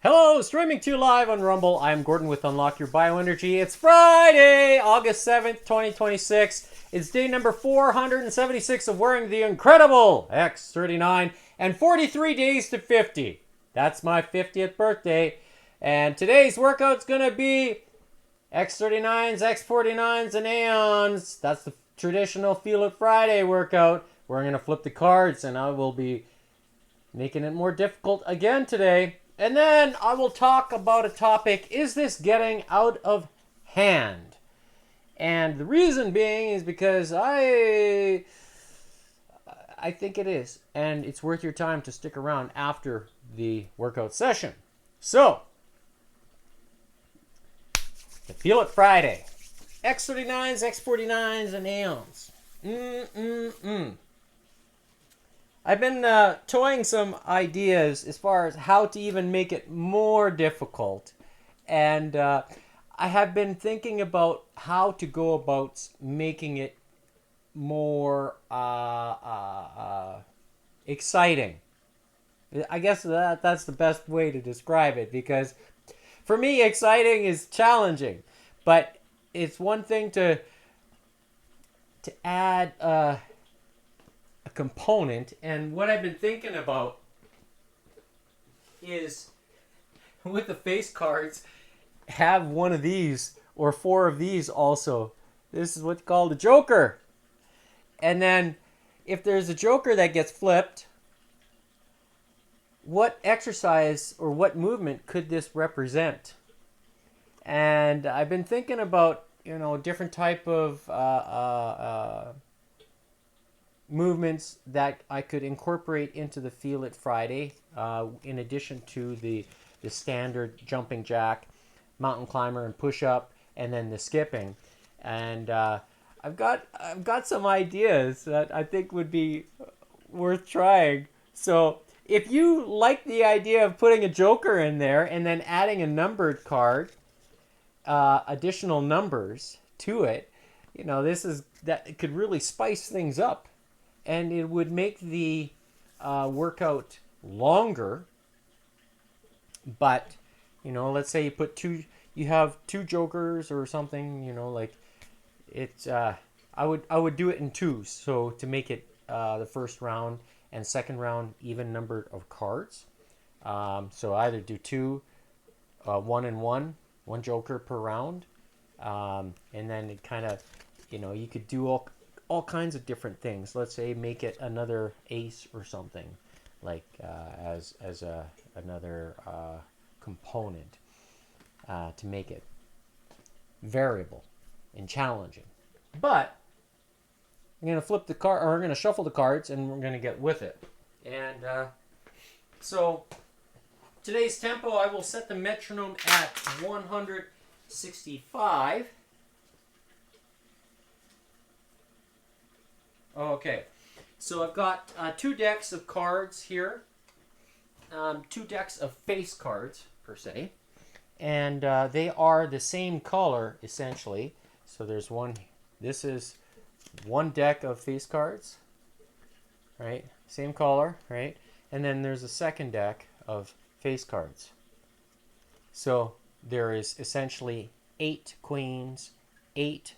Hello, streaming to you live on Rumble. I am Gordon with Unlock Your Bioenergy. It's Friday, August 7th, 2026. It's day number 476 of wearing the incredible X39 and 43 days to 50. That's my 50th birthday. And today's workout's going to be X39s, X49s, and Aeons. That's the traditional Feel It Friday workout. We're going to flip the cards, and I will be making it more difficult again today. And then I will talk about a topic, is this getting out of hand? And the reason being is because I think it is. And it's worth your time to stick around after the workout session. So, the Feel It Friday. X39s, X49s, and Aeons. I've been toying some ideas as far as how to even make it more difficult. And I have been thinking about how to go about making it more exciting. I guess that's the best way to describe it, because for me, exciting is challenging. But it's one thing to add a component, and what I've been thinking about is, with the face cards, have one of these or four of these also. This is what's called a joker. And then if there's a joker that gets flipped, what exercise or what movement could this represent? And I've been thinking about, different type of movements that I could incorporate into the Feel It Friday, in addition to the standard jumping jack, mountain climber, and push up, and then the skipping. And I've got some ideas that I think would be worth trying. So if you like the idea of putting a joker in there and then adding a numbered card, additional numbers to it, it could really spice things up. And it would make the workout longer. But, let's say you have two jokers or something, it's, I would do it in twos. So to make it the first round and second round even numbered of cards. So either do two, one and one joker per round. And then it kind of, you could do all kinds of different things. Let's say make it another ace or something, like as another component to make it variable and challenging. But I'm going to flip the card, or I'm going to shuffle the cards, and we're going to get with it. And so today's tempo, I will set the metronome at 165. Okay, so I've got two decks of cards here, two decks of face cards per se, and they are the same color essentially. So there's one, this is one deck of face cards, right? Same color, right? And then there's a second deck of face cards. So there is essentially 8 queens, 8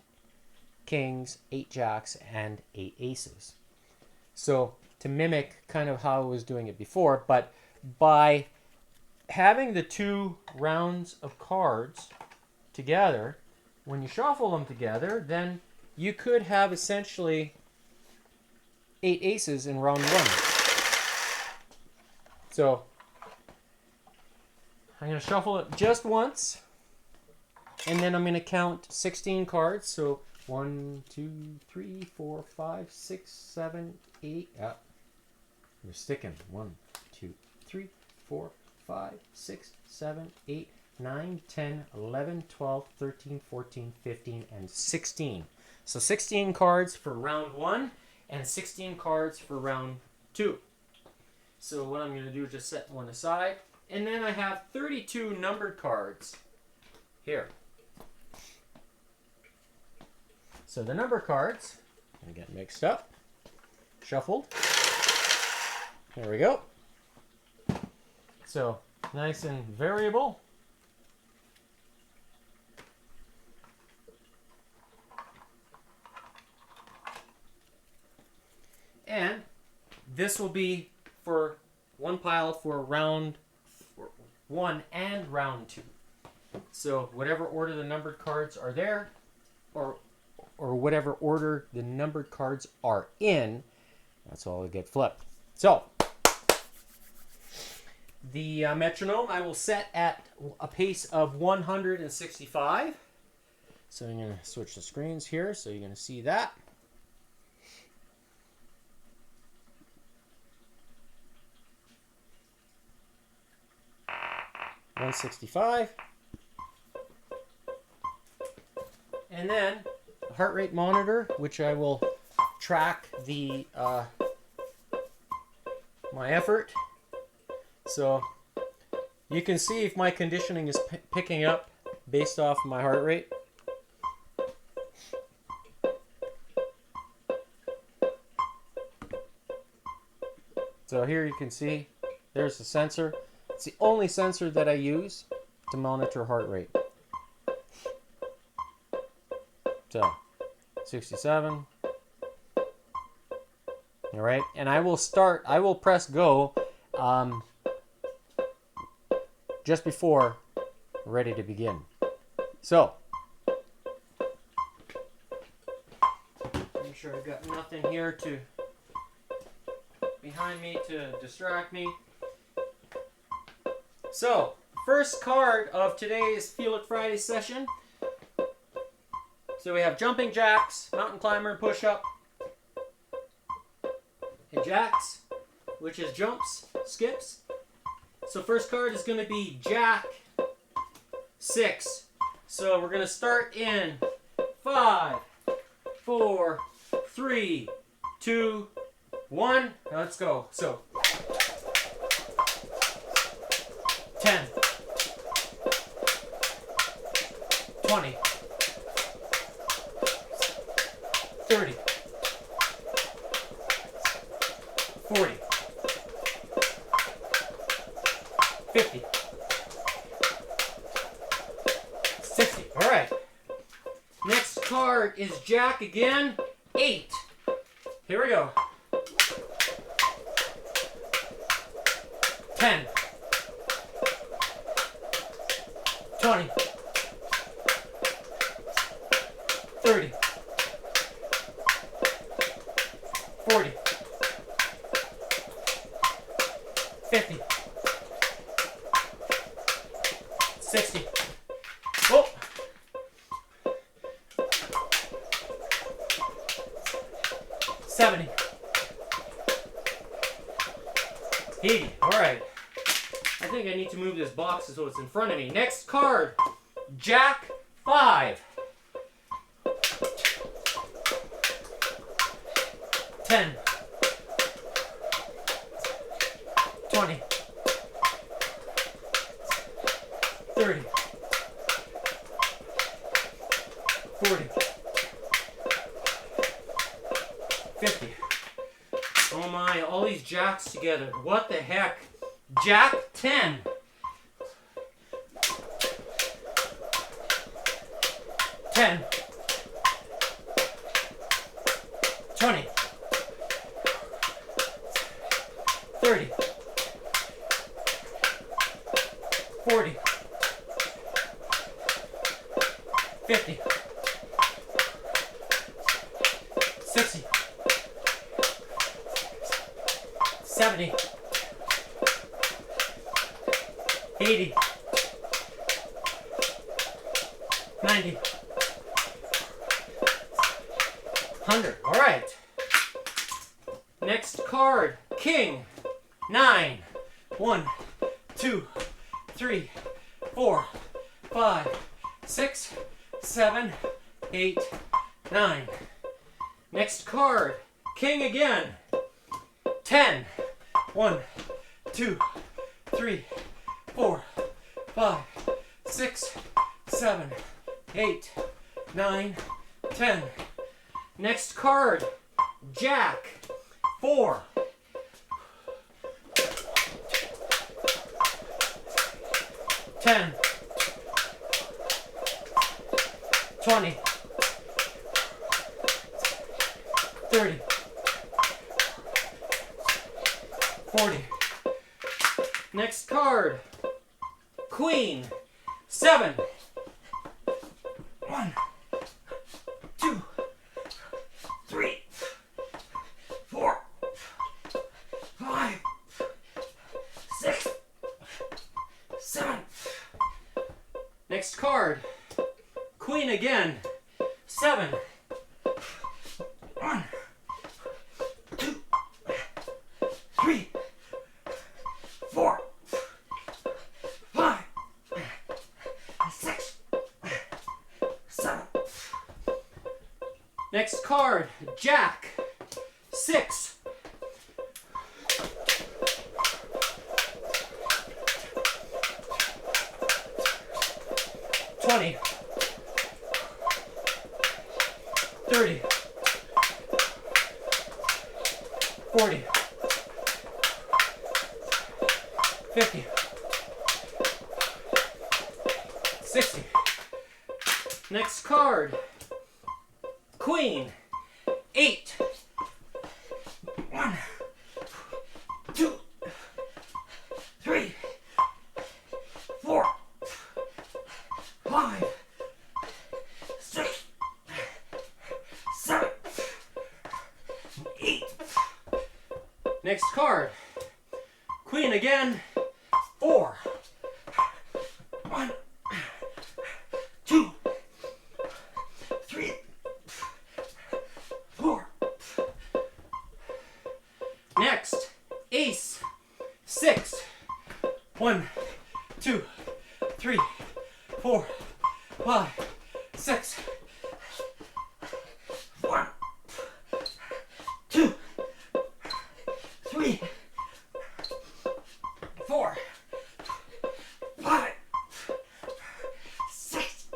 kings, 8 jacks, and 8 aces. So to mimic kind of how I was doing it before, but by having the two rounds of cards together, when you shuffle them together, then you could have essentially 8 aces in round one. So I'm going to shuffle it just once, and then I'm going to count 16 cards. So 1, 2, 3, 4, 5, 6, 7, 8. Yeah, you're sticking. 1, 2, 3, 4, 5, 6, 7, 8, 9, 10, 11, 12, 13, 14, 15, and 16. So 16 cards for round one and 16 cards for round two. So what I'm going to do is just set one aside. And then I have 32 numbered cards here. So the number cards, going to get mixed up, shuffled. There we go. So nice and variable. And this will be for one pile for round 1 and round 2. So whatever order the numbered cards are there, or whatever order the numbered cards are in, that's all that get flipped. So the metronome I will set at a pace of 165. So I'm going to switch the screens here so you're going to see that. 165. And then a heart rate monitor, which I will track the my effort. So you can see if my conditioning is picking up based off my heart rate. So here you can see there's the sensor. It's the only sensor that I use to monitor heart rate. So 67. All right, and I will press go just before we're ready to begin. So make sure I've got nothing here behind me to distract me. So, first card of today's Feel It Friday session. So we have jumping jacks, mountain climber, and push-up, and jacks, which is jumps, skips. So first card is going to be Jack 6. So we're going to start in 5, 4, 3, 2, 1. Now let's go. So 10, 20, 30, 40, 50, 60. All right. Next card is Jack again. 8. Here we go. 10, 20, 30, 40, 50, 60. Oh. 70, 80. All right. I think I need to move this box so it's in front of me. Next card, Jack 5. 10, 20, 30, 40, 50. Oh my, all these jacks together. What the heck? Jack 10. 10, 20, 30, 40, 50, 60, 70, 80, 90, 100. All right. Next card, King 9. 1, 2, 3, 4, 5, 6, 7, 8, 9. Next card, King again. 10. 1, 2, 3, 4, 5, 6, 7, 8, 9, 10. Next card, Jack 4. 10, 20, 30, 40. Next card, Queen, 7. 1, 2, 3, 4, 5, 6, 7. Next card, Queen again, 7. 1, 2, 3, 4, 5, 6, 7. Next card, Jack, 6. 20, 30, 40, 50, 60. Next card, Queen, 8. 1, 2, 3, 4, 5, 6, 7, 8. Next card, Queen again, 4. 1, 2, 3, 4. Next, Ace, 6. 1, 2, 3, 4, 5, 6. 1, 2, 3, 4, 5, 6.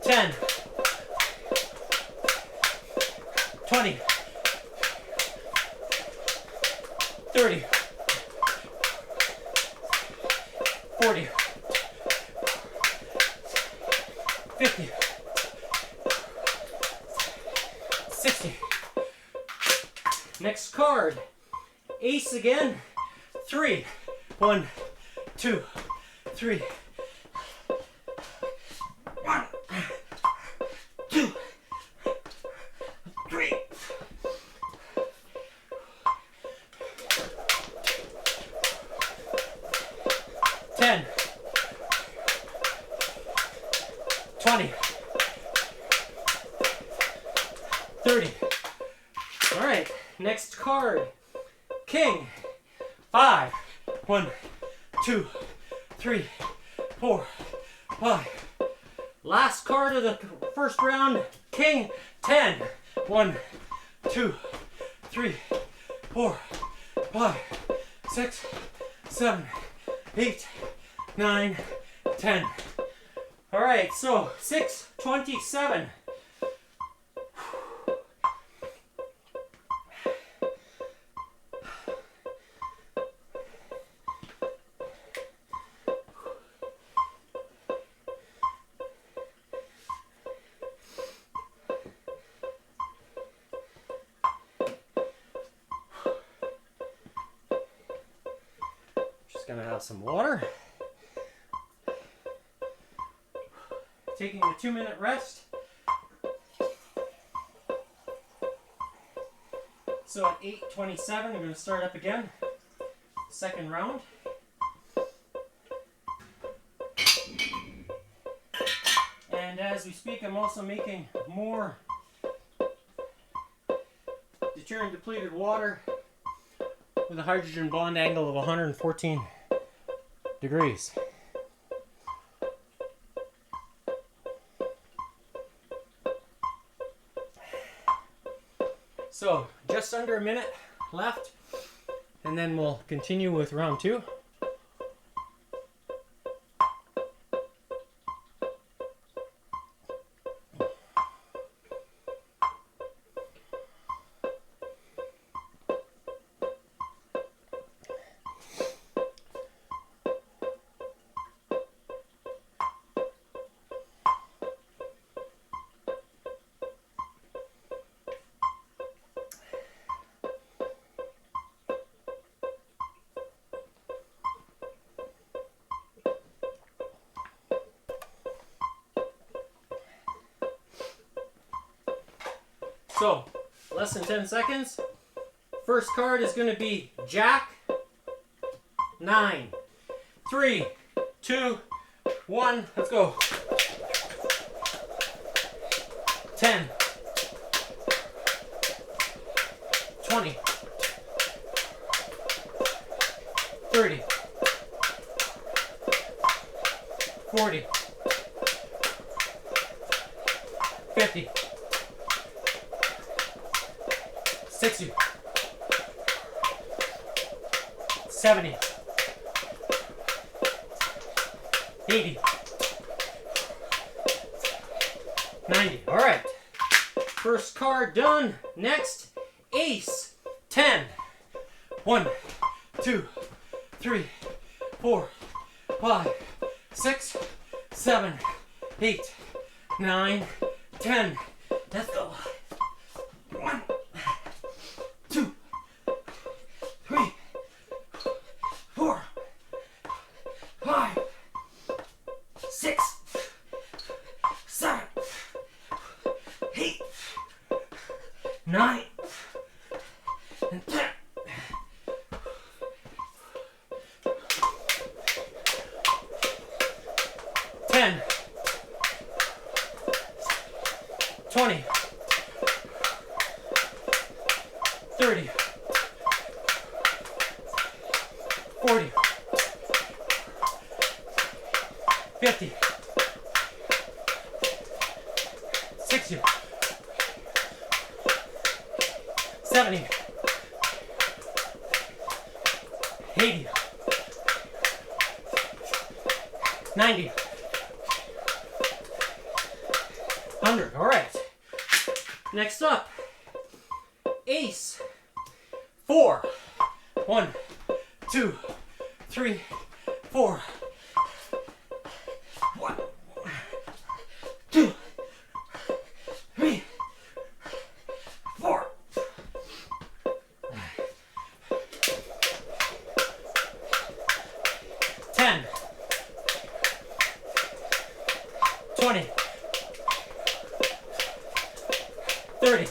10, 20, 30, 40, 50, 60. Next card, Ace again, 3. 1, 2, 3. 1, 2, 3. 10, 20, 30. All right, next card, King, 5. 1, 2, 3, 4, 5. Last card of the first round, King, 10. 1, 2, 3, 4, 5, 6, 7, 8, 9, 10. All right, so 627. Just gonna have some water. Taking a 2-minute rest. So at 8:27, I'm going to start up again. Second round. And as we speak, I'm also making more deuterium depleted water with a hydrogen bond angle of 114 degrees. So just under a minute left, and then we'll continue with round 2. So, less than 10 seconds. First card is going to be Jack. 9, 3, 2, 1. Let's go. 10, 20, 30, 40, 50, 60, 70, 80, 90. All right. First card done. Next, ace. 10. 1, 2, 3, 4, 5, 6, 7, 8, 9, 10. Let's go. 1, 2, 3, 4, 5, 6, 7, 8, 9, and 10. 10, 20, 30, 40, 50, 60, 70, 80, 90, 100. All right. Next up, ace. 4. 1, 2, 3, 4. 1, 2, 3, 4. 10, 20, 30,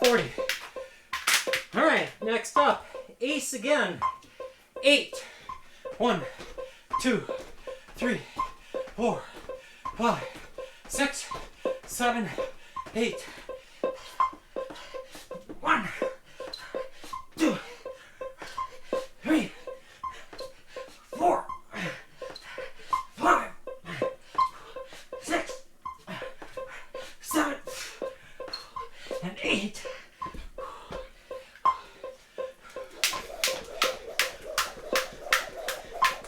40. All right, next up, ace again. 8. 1, 2, 3, 4, 5, 6, 7, 8. 1, 2, 3, 4, 5, 6, 7, and 8.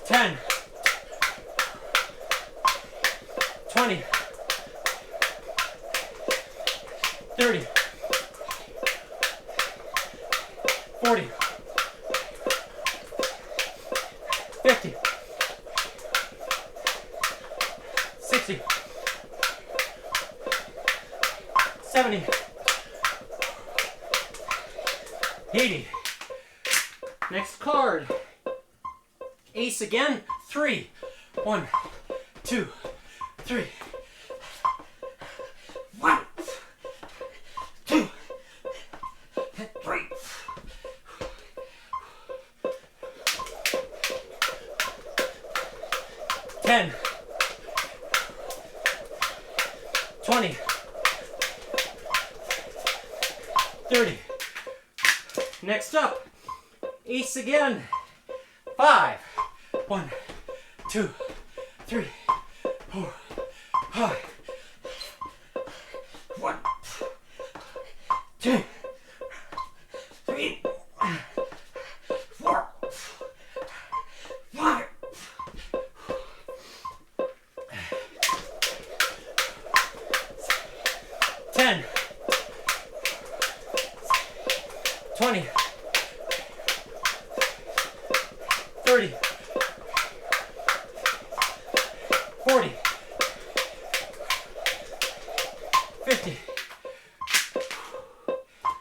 10, 20, 30, 40, 50, 60, 70, 80. Next card. Ace again. 3. 1, 2, 3. 1, 2, 3. 10, 20, 30. Next up, ace again. 5. 1, 2, 3, 4, 5. 1, 2, 3, 4, 5. 10, 20, 30, 40, 50.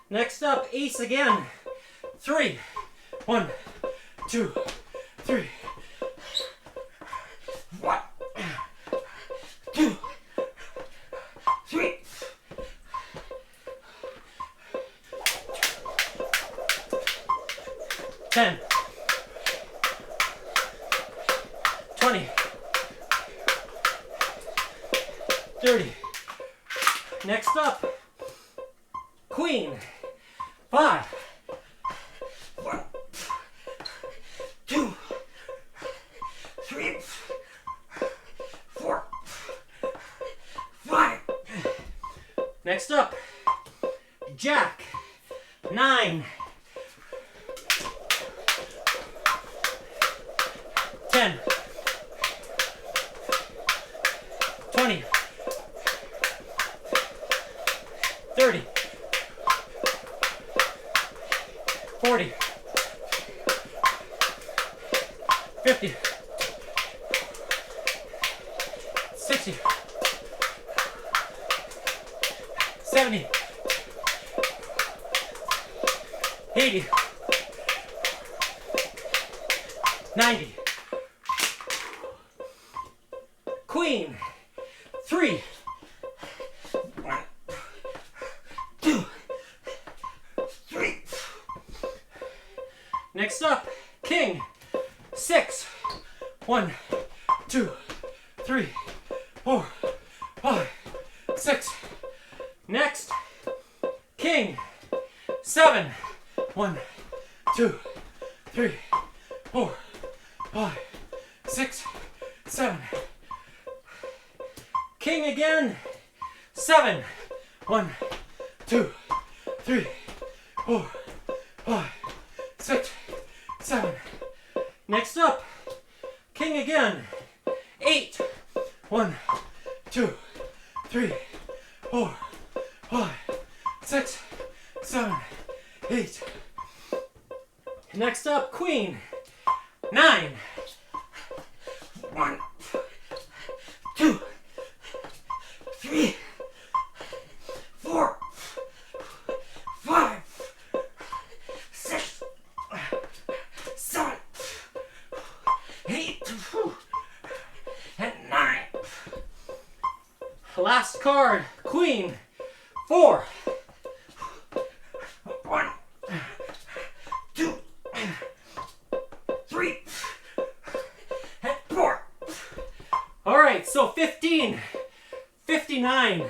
Next up, ace again. 3. 1, 2, 3. 1, 2, 3. 10, 20, 30. Next up, queen. 5, 1, 2, 3, 4, 5. Next up, jack. 9, 10, 20, 30, 40, 50, 60, 70, 80, 90. Queen. 3, 1, 2, 3. Next up, king. 6, 1, 2, 3, 4, 5, 6. Next, king. 7, 1, 2, 3, 4, 5, 6, 7. King again. 7, 1, 2, 3, 4, 5, 6, 7. Next up, king again. 8, 1, 2, 3, 4, 5, 6, 7, 8. Next up, queen. 9, 1, 2, 3, 4, 5, 6, 7, 8, and 9. Last card, queen. 4, 1, 2, 3, and 4. All right, so 15, 59.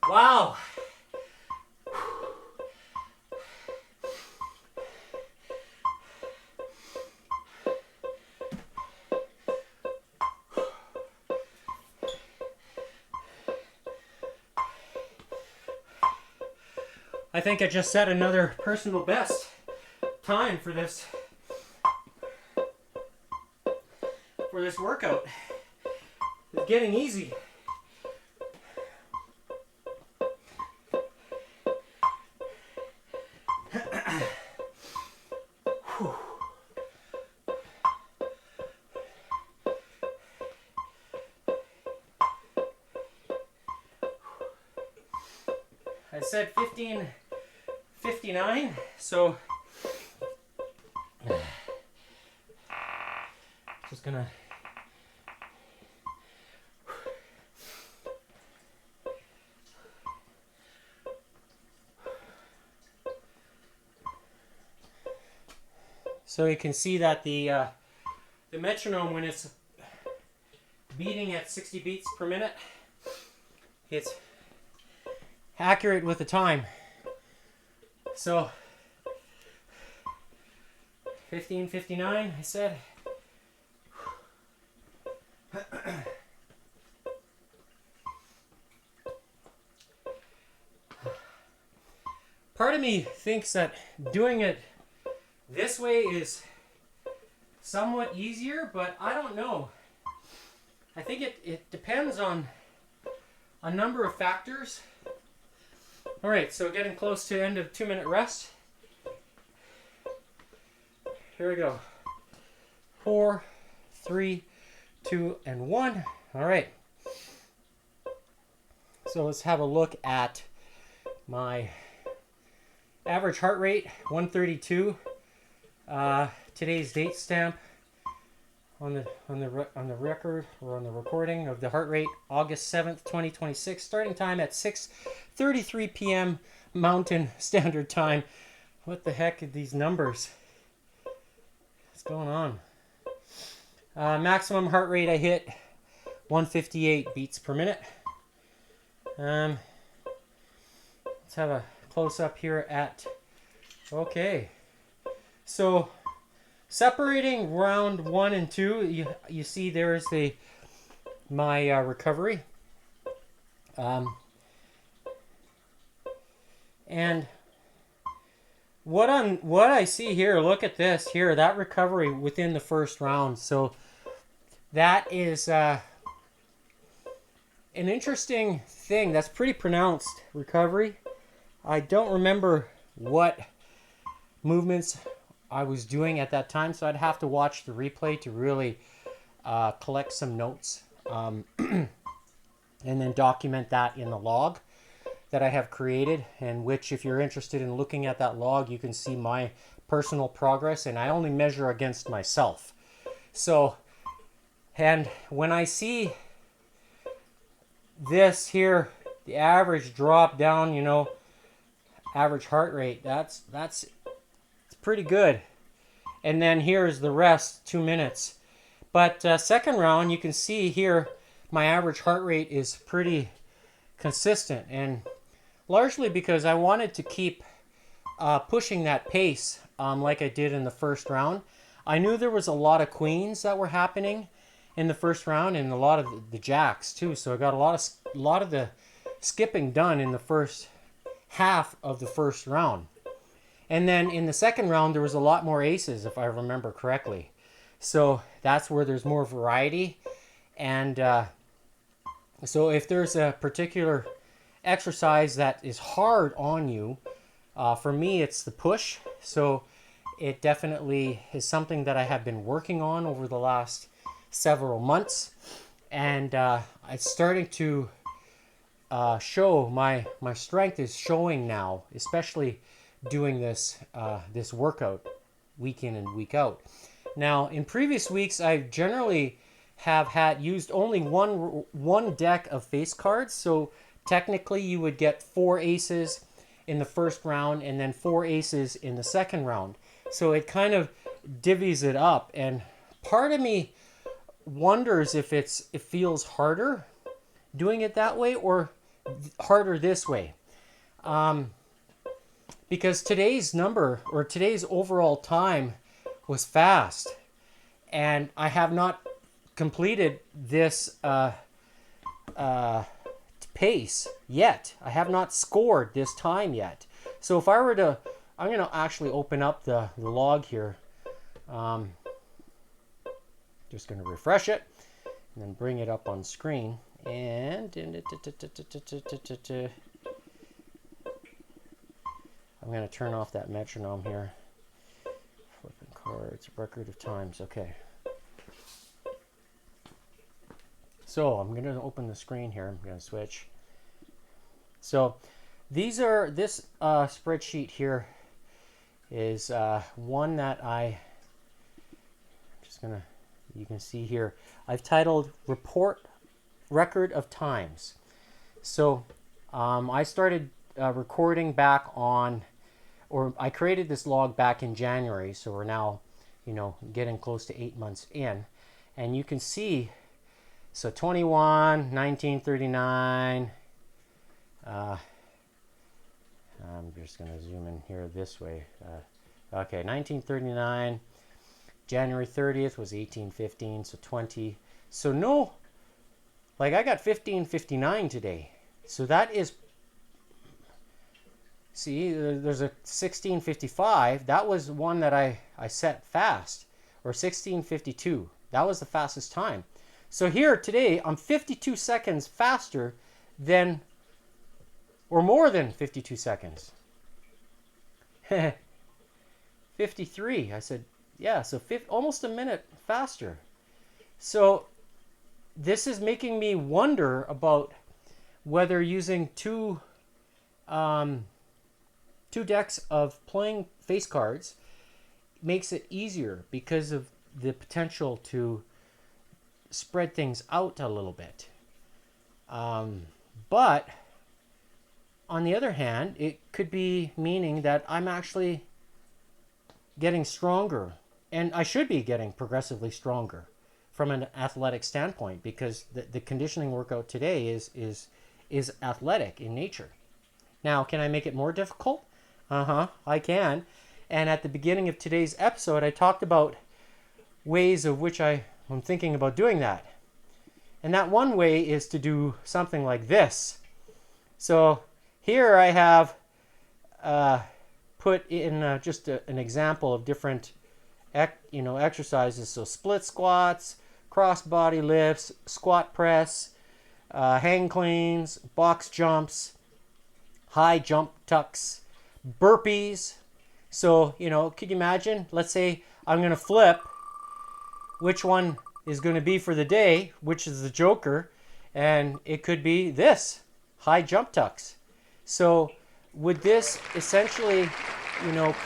Wow. I think I just set another personal best time for this workout. It's getting easy. I said 15:59, so just gonna so you can see that the metronome, when it's beating at 60 beats per minute, it's accurate with the time. So 15:59, I said. Part of me thinks that doing it this way is somewhat easier, but I don't know. I think it depends on a number of factors. All right, so getting close to the end of 2-minute rest. Here we go. 4, 3, 2, and 1. All right. So let's have a look at my average heart rate, 132. Today's date stamp on the record, or on the recording of the heart rate, August 7th, 2026. Starting time at 6:33 p.m. Mountain Standard Time. What the heck are these numbers? What's going on? Maximum heart rate I hit 158 beats per minute. Let's have a close up here at, okay. So separating round 1 and 2, you see there is my recovery. And what I see here, look at this here, that recovery within the first round. So that is an interesting thing. That's pretty pronounced recovery. I don't remember what movements I was doing at that time, so I'd have to watch the replay to really collect some notes and then document that in the log that I have created, and which, if you're interested in looking at that log, you can see my personal progress, and I only measure against myself. So, and when I see this here, the average drop down, you know, average heart rate, it's pretty good. And then here's the rest, 2 minutes. But second round, you can see here my average heart rate is pretty consistent, and largely because I wanted to keep pushing that pace like I did in the first round. I knew there was a lot of queens that were happening in the first round, and a lot of the jacks too. So I got a lot of the skipping done in the first half of the first round. And then in the second round, there was a lot more aces, if I remember correctly. So that's where there's more variety. And so if there's a particular exercise that is hard on you, for me it's the push. So it definitely is something that I have been working on over the last several months, and it's starting to show. My strength is showing now, especially doing this workout week in and week out. Now in previous weeks I generally have used only one deck of face cards, so technically you would get 4 aces in the first round and then 4 aces in the second round. So it kind of divvies it up, and part of me wonders if it feels harder doing it that way or harder this way. Because today's number, or today's overall time, was fast, and I have not completed this pace yet. I have not scored this time yet. So if I were to, I'm going to actually open up the log here. Just going to refresh it and then bring it up on screen. And I'm going to turn off that metronome here. Flipping cards, record of times. Okay. So I'm going to open the screen here. I'm going to switch. So this spreadsheet here is one that you can see here. I've titled Record of Times. So I started recording back on, or I created this log back in January. So we're now, getting close to 8 months in. And you can see, so 21, 1939. I'm just going to zoom in here this way. Okay, 1939. January 30th was 1815, so 20. So no, like I got 1559 today. So that is, see, there's a 1655. That was one that I set fast, or 1652. That was the fastest time. So here today, I'm 52 seconds faster than, or more than 52 seconds. 53. I said, yeah, so almost a minute faster. So this is making me wonder about whether using two decks of playing face cards makes it easier because of the potential to spread things out a little bit. But on the other hand, it could be meaning that I'm actually getting stronger and I should be getting progressively stronger from an athletic standpoint, because the conditioning workout today is athletic in nature. Now, can I make it more difficult? I can. And at the beginning of today's episode, I talked about ways of which I'm thinking about doing that. And that one way is to do something like this. So here I have put in just an example of different exercises. So split squats, cross body lifts, squat press, hang cleans, box jumps, high jump tucks, burpees. So, could you imagine? Let's say I'm going to flip which one is going to be for the day, which is the joker, and it could be this, high jump tucks. So would this essentially,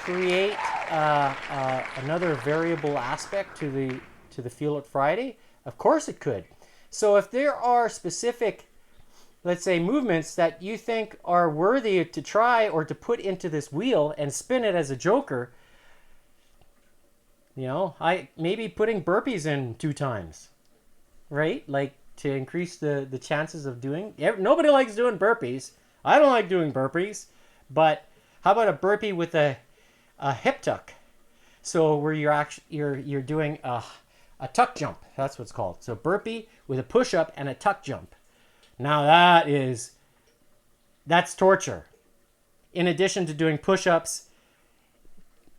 create another variable aspect to the Feel It Friday? Of course it could. So if there are specific, let's say, movements that you think are worthy to try or to put into this wheel and spin it as a joker, I maybe putting burpees in 2 times, right? Like to increase the chances of doing. Nobody likes doing burpees. I don't like doing burpees, but how about a burpee with a hip tuck? So where you're doing a tuck jump. That's what it's called. So burpee with a push up and a tuck jump. Now that's torture. In addition to doing push-ups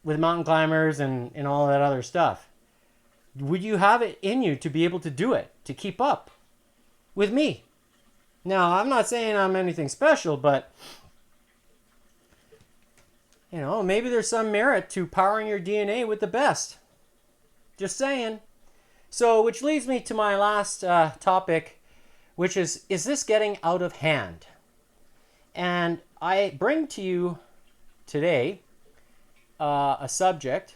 with mountain climbers and all that other stuff. Would you have it in you to be able to do it, to keep up with me? Now, I'm not saying I'm anything special, but maybe there's some merit to powering your DNA with the best. Just saying. So, which leads me to my last topic, which is this getting out of hand? And I bring to you today a subject,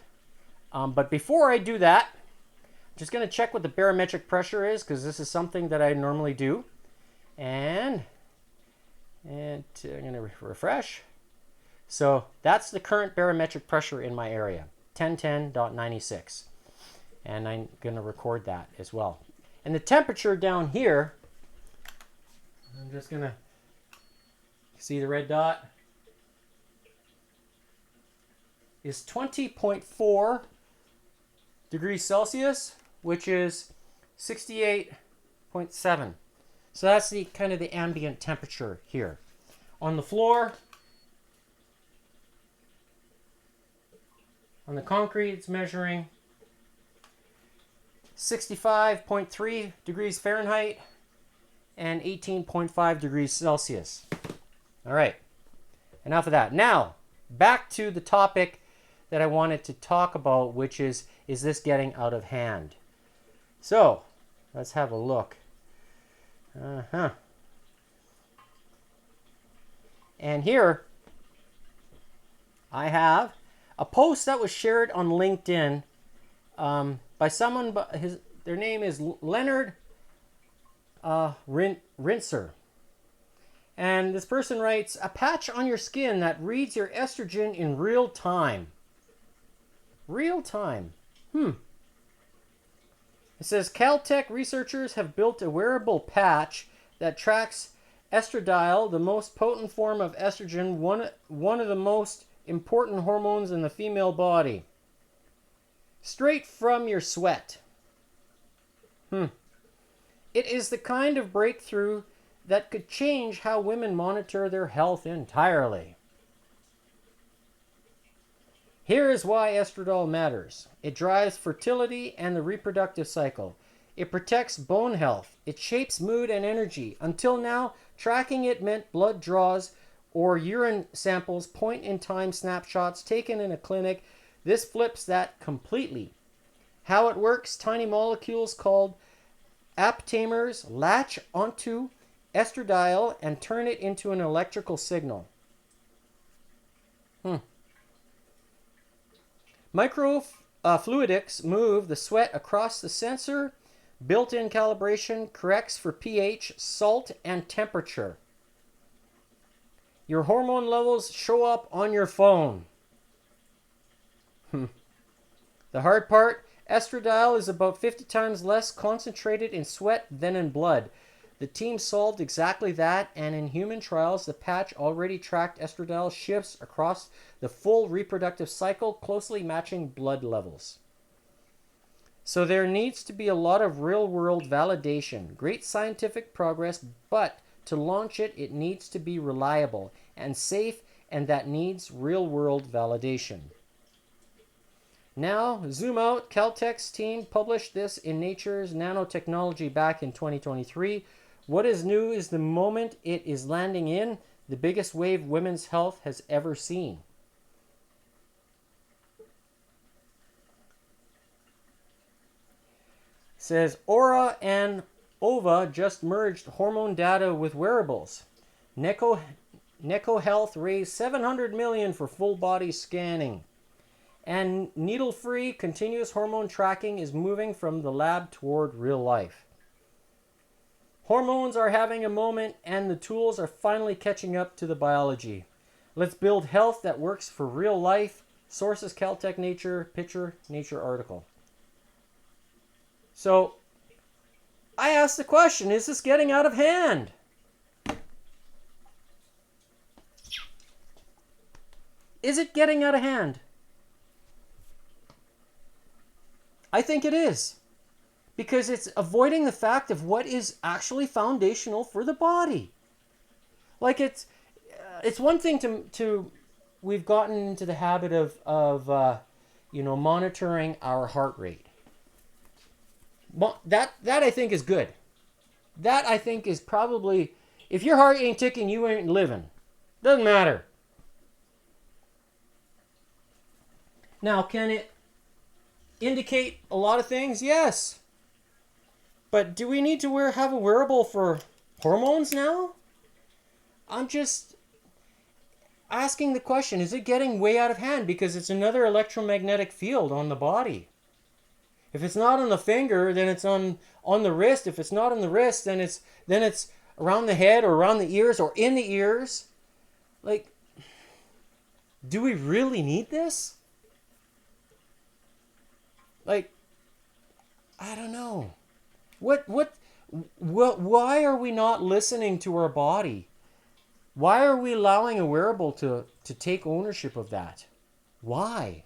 but before I do that, I'm just going to check what the barometric pressure is, because this is something that I normally do. And I'm going to refresh. So that's the current barometric pressure in my area, 1010.96. And I'm going to record that as well. And the temperature down here, I'm just going to see the red dot, is 20.4 degrees Celsius, which is 68.7. So that's the kind of the ambient temperature here. On the floor, on the concrete, it's measuring 65.3 degrees Fahrenheit and 18.5 degrees Celsius. All right, enough of that. Now, back to the topic that I wanted to talk about, which is this getting out of hand? So, let's have a look. And here, I have a post that was shared on LinkedIn by someone, but their name is Leonard Rinser. And this person writes, a patch on your skin that reads your estrogen in real time. Real time. It says Caltech researchers have built a wearable patch that tracks estradiol, the most potent form of estrogen, one of the most important hormones in the female body. Straight from your sweat. It is the kind of breakthrough that could change how women monitor their health entirely. Here is why estradiol matters. It drives fertility and the reproductive cycle. It protects bone health. It shapes mood and energy. Until now, tracking it meant blood draws or urine samples, point-in-time snapshots taken in a clinic. This flips that completely. How it works, tiny molecules called aptamers latch onto estradiol and turn it into an electrical signal. Microfluidics move the sweat across the sensor. Built-in calibration corrects for pH, salt, and temperature. Your hormone levels show up on your phone. The hard part, estradiol is about 50 times less concentrated in sweat than in blood. The team solved exactly that, and in human trials, the patch already tracked estradiol shifts across the full reproductive cycle, closely matching blood levels. So there needs to be a lot of real-world validation. Great scientific progress, but to launch it, it needs to be reliable and safe, and that needs real-world validation. Now, zoom out. Caltech's team published this in Nature's Nanotechnology back in 2023. What is new is the moment it is landing in, the biggest wave women's health has ever seen. Says Aura and Ova just merged hormone data with wearables. Neko Health raised $700 million for full body scanning. And needle-free continuous hormone tracking is moving from the lab toward real life. Hormones are having a moment, and the tools are finally catching up to the biology. Let's build health that works for real life. Sources Caltech Nature, picture Nature article. So, I asked the question, is this getting out of hand? Is it getting out of hand? I think it is. Because it's avoiding the fact of what is actually foundational for the body. Like it's one thing to we've gotten into the habit of monitoring our heart rate. That I think is good. That I think is probably, if your heart ain't ticking, you ain't living. Doesn't matter. Now, can it indicate a lot of things? Yes. But do we need to have a wearable for hormones now? I'm just asking the question, is it getting way out of hand? Because it's another electromagnetic field on the body. If it's not on the finger, then it's on the wrist. If it's not on the wrist, then it's around the head or around the ears or in the ears. Like, do we really need this? Like, I don't know. Why are we not listening to our body? Why are we allowing a wearable to take ownership of that? Why?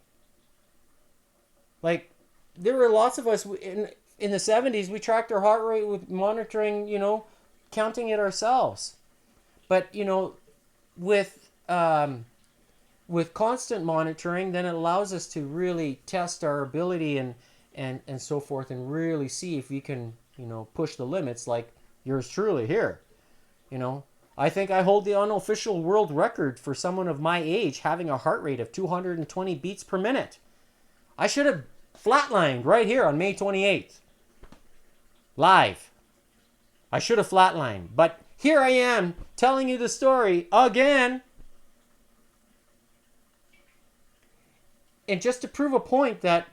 Like, there were lots of us in the 70s, we tracked our heart rate with monitoring, counting it ourselves. But, with constant monitoring, then it allows us to really test our ability and so forth, and really see if we can, push the limits, like yours truly here. I think I hold the unofficial world record for someone of my age having a heart rate of 220 beats per minute. I should have flatlined right here on May 28th. Live. I should have flatlined. But here I am telling you the story again. And just to prove a point that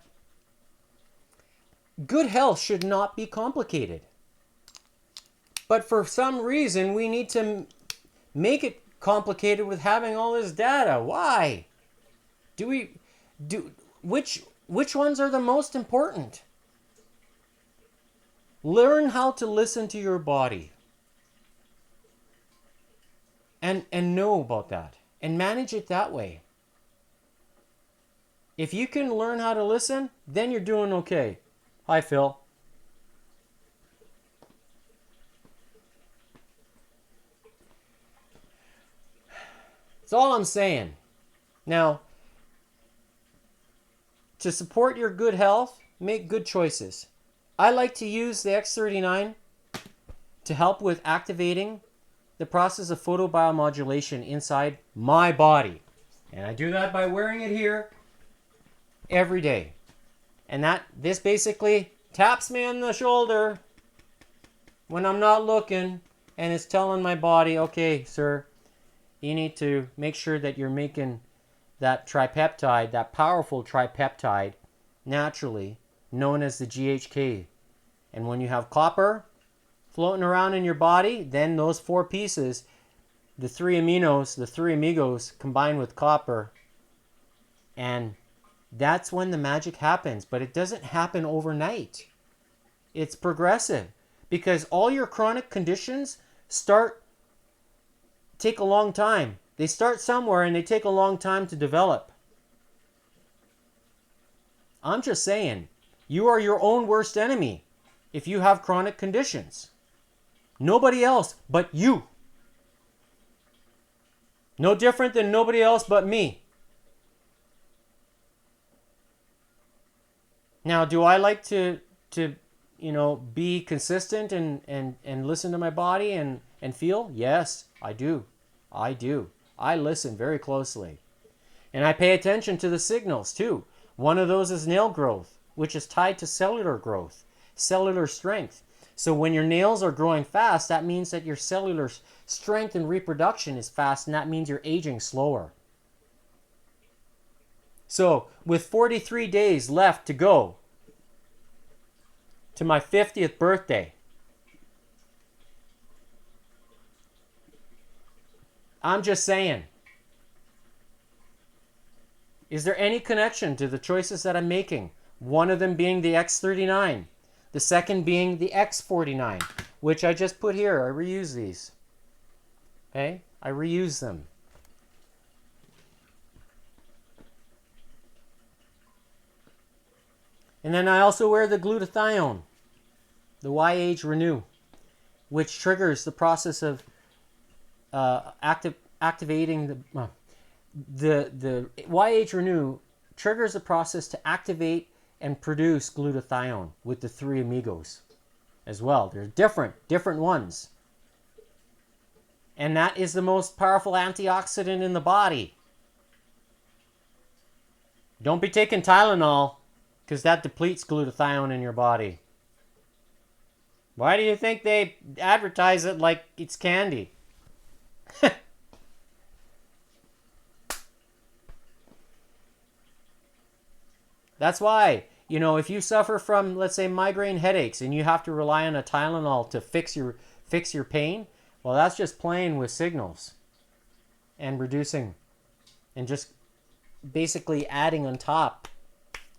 good health should not be complicated. But for some reason, we need to make it complicated with having all this data. Why? Which ones are the most important? Learn how to listen to your body. And know about that. And manage it that way. If you can learn how to listen, then you're doing okay. Hi, Phil. That's all I'm saying. Now, to support your good health, make good choices. I like to use the X39 to help with activating the process of photobiomodulation inside my body. And I do that by wearing it here every day. And this basically taps me on the shoulder when I'm not looking, and it's telling my body, okay, sir, you need to make sure that you're making that tripeptide, that powerful tripeptide, naturally, known as the GHK. And when you have copper floating around in your body, then those four pieces, the three aminos, the three amigos, combine with copper, and That's when the magic happens, but it doesn't happen overnight. It's progressive because all your chronic conditions take a long time. They start somewhere and they take a long time to develop. I'm just saying, you are your own worst enemy if you have chronic conditions. Nobody else but you. No different than nobody else but me. Now, do I like to be consistent and listen to my body and feel? Yes, I do. I do. I listen very closely. And I pay attention to the signals too. One of those is nail growth, which is tied to cellular growth, cellular strength. So when your nails are growing fast, that means that your cellular strength and reproduction is fast, and that means you're aging slower. So with 43 days left to go to my 50th birthday, I'm just saying, is there any connection to the choices that I'm making? One of them being the X39, the second being the X49, which I just put here. I reuse these. Okay? I reuse them. And then I also wear the glutathione, the YH Renew, which triggers the process of activating the YH Renew triggers the process to activate and produce glutathione with the 3 amigos as well. There's different ones. And that is the most powerful antioxidant in the body. Don't be taking Tylenol, because that depletes glutathione in your body. Why do you think they advertise it like it's candy? That's why, if you suffer from, let's say, migraine headaches and you have to rely on a Tylenol to fix your pain, well, that's just playing with signals and reducing and just basically adding on top,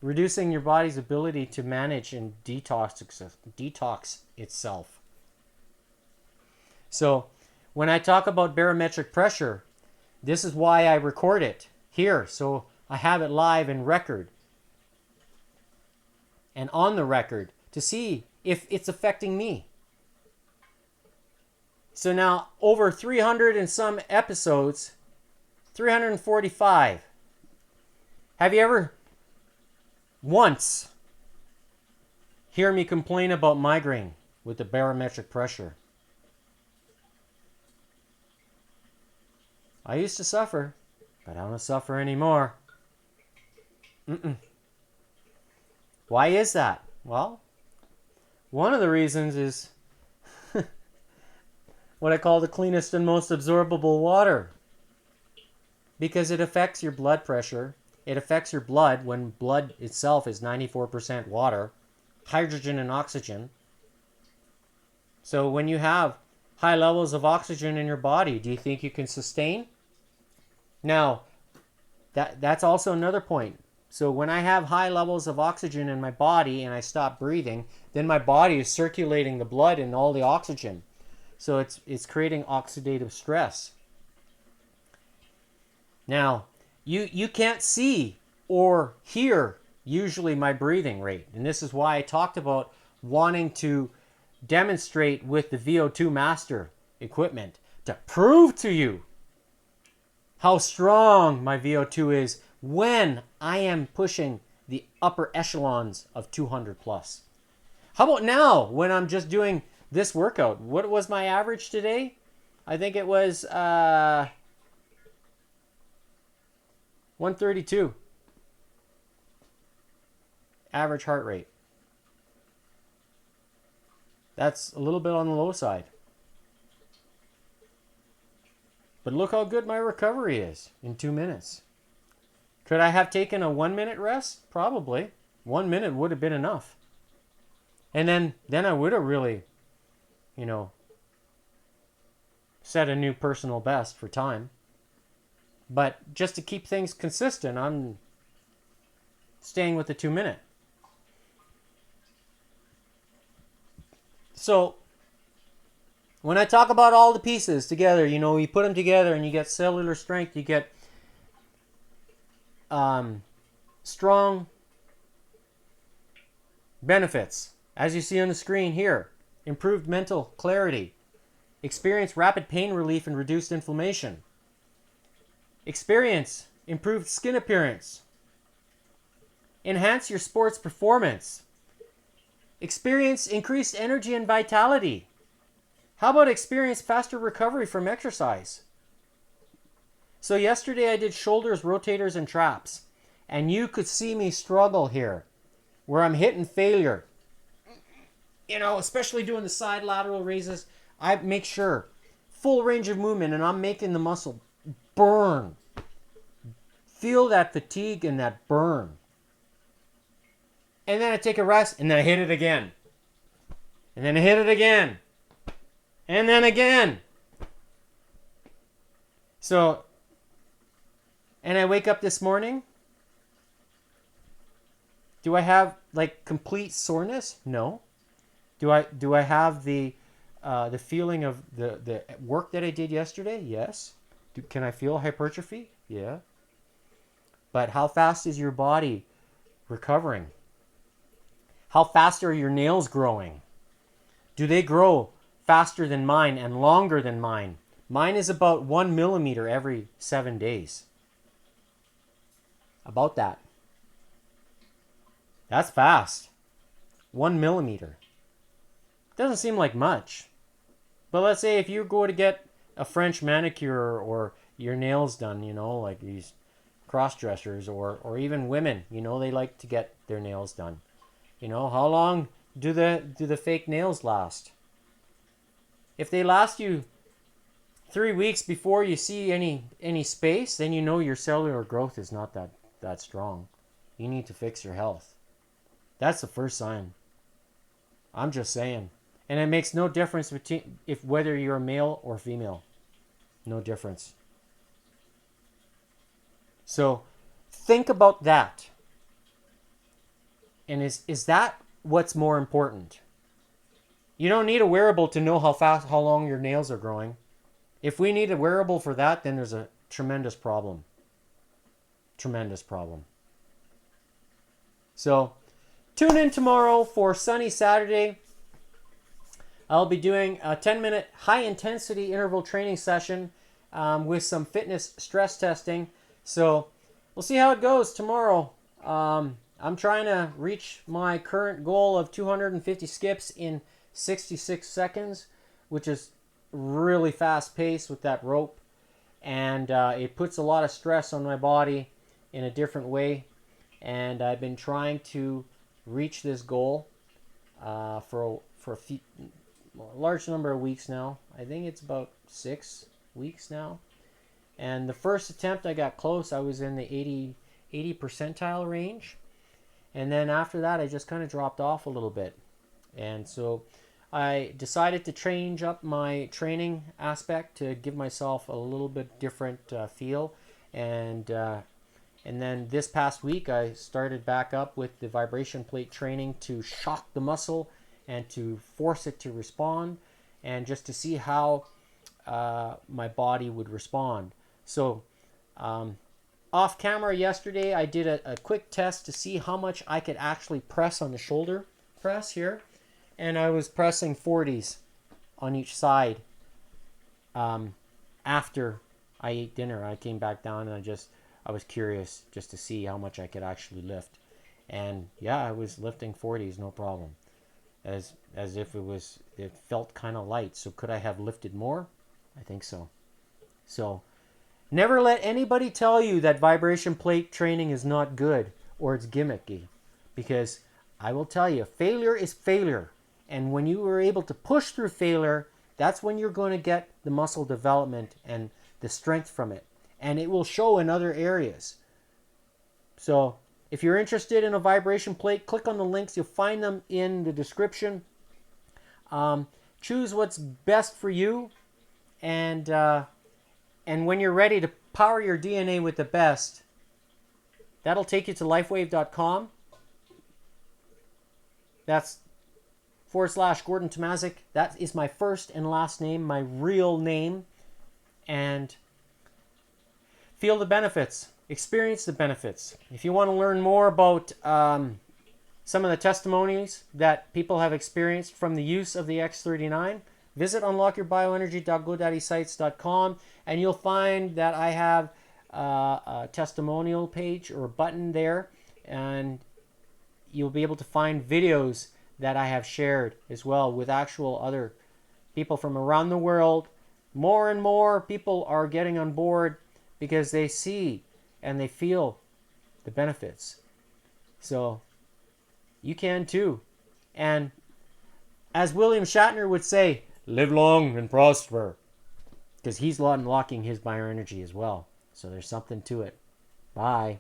reducing your body's ability to manage and detox itself. So when I talk about barometric pressure, this is why I record it here, so I have it live in record and on the record to see if it's affecting me. So now, over 300 and some episodes, 345. Have you ever once hear me complain about migraine with the barometric pressure? I used to suffer, but I don't suffer anymore. Why is that? Well, one of the reasons is what I call the cleanest and most absorbable water. Because it affects your blood pressure. It affects your blood when blood itself is 94% water, hydrogen and oxygen. So when you have high levels of oxygen in your body, do you think you can sustain? Now, that's also another point. So when I have high levels of oxygen in my body and I stop breathing, then my body is circulating the blood and all the oxygen. So it's creating oxidative stress. Now, you can't see or hear usually my breathing rate. And this is why I talked about wanting to demonstrate with the VO2 Master equipment to prove to you how strong my VO2 is when I am pushing the upper echelons of 200 plus. How about now when I'm just doing this workout? What was my average today? I think it was 132. Average heart rate. That's a little bit on the low side. But look how good my recovery is in 2 minutes. Could I have taken a 1 minute rest? Probably. 1 minute would have been enough. And then I would have really, set a new personal best for time. But just to keep things consistent, staying with the 2-minute. So when I talk about all the pieces together, you know, you put them together and you get cellular strength, you get strong benefits. As you see on the screen here, improved mental clarity, experience rapid pain relief and reduced inflammation, experience improved skin appearance, enhance your sports performance, experience increased energy and vitality. How about experience faster recovery from exercise? So yesterday I did shoulders, rotators, and traps. And you could see me struggle here, where I'm hitting failure. You know, especially doing the side lateral raises, I make sure, full range of movement, and I'm making the muscle burn. Feel that fatigue and that burn. And then I take a rest, and then I hit it again. And then I hit it again. And then again. So, and I wake up this morning. Do I have like complete soreness? No. Do I have the feeling of the work that I did yesterday? Yes. Can I feel hypertrophy? Yeah. But how fast is your body recovering? How fast are your nails growing? Do they grow faster than mine and longer than mine? Mine is about 1 millimeter every 7 days. About that. That's fast. 1 millimeter. Doesn't seem like much. But let's say if you go to get a French manicure or your nails done, you know, like these cross-dressers or even women, you know, they like to get their nails done. You know, how long do the fake nails last? If they last you 3 weeks before you see any space, then you know your cellular growth is not that strong. You need to fix your health. That's the first sign. I'm just saying. And it makes no difference between whether you're a male or female. No difference. So think about that. And is that what's more important? You don't need a wearable to know how long your nails are growing. If we need a wearable for that, then there's a tremendous problem. Tremendous problem. So tune in tomorrow for Sunny Saturday. I'll be doing a 10-minute high-intensity interval training session with some fitness stress testing. So we'll see how it goes tomorrow. I'm trying to reach my current goal of 250 skips in 66 seconds, which is really fast pace with that rope. And it puts a lot of stress on my body in a different way. And I've been trying to reach this goal for a large number of weeks now. I think it's about 6 weeks now. And the first attempt I got close. I was in the 80 percentile range. And then after that, I just kind of dropped off a little bit. And so I decided to change up my training aspect to give myself a little bit different feel. And then this past week, I started back up with the vibration plate training to shock the muscle and to force it to respond, and just to see how my body would respond. So off camera yesterday, I did a quick test to see how much I could actually press on the shoulder press here. And I was pressing 40s on each side after I ate dinner. I came back down and I was curious just to see how much I could actually lift. And yeah, I was lifting 40s, no problem. As if it felt kind of light. So could I have lifted more? I think so. So never let anybody tell you that vibration plate training is not good or it's gimmicky, because I will tell you, failure is failure. And when you are able to push through failure, that's when you're going to get the muscle development and the strength from it. And it will show in other areas. So if you're interested in a vibration plate, click on the links. You'll find them in the description. Choose what's best for you. And when you're ready to power your DNA with the best, That'll take you to lifewave.com. That's / Gordon Tomazik. That is my first and last name, my real name. And feel the benefits. Experience the benefits. If you want to learn more about some of the testimonies that people have experienced from the use of the X39, visit unlockyourbioenergy.godaddysites.com, and you'll find that I have a testimonial page or a button there, and you'll be able to find videos that I have shared as well with actual other people from around the world. More and more people are getting on board because they see and they feel the benefits. So you can too. And as William Shatner would say, live long and prosper, because he's unlocking his bioenergy as well. So there's something to it. Bye.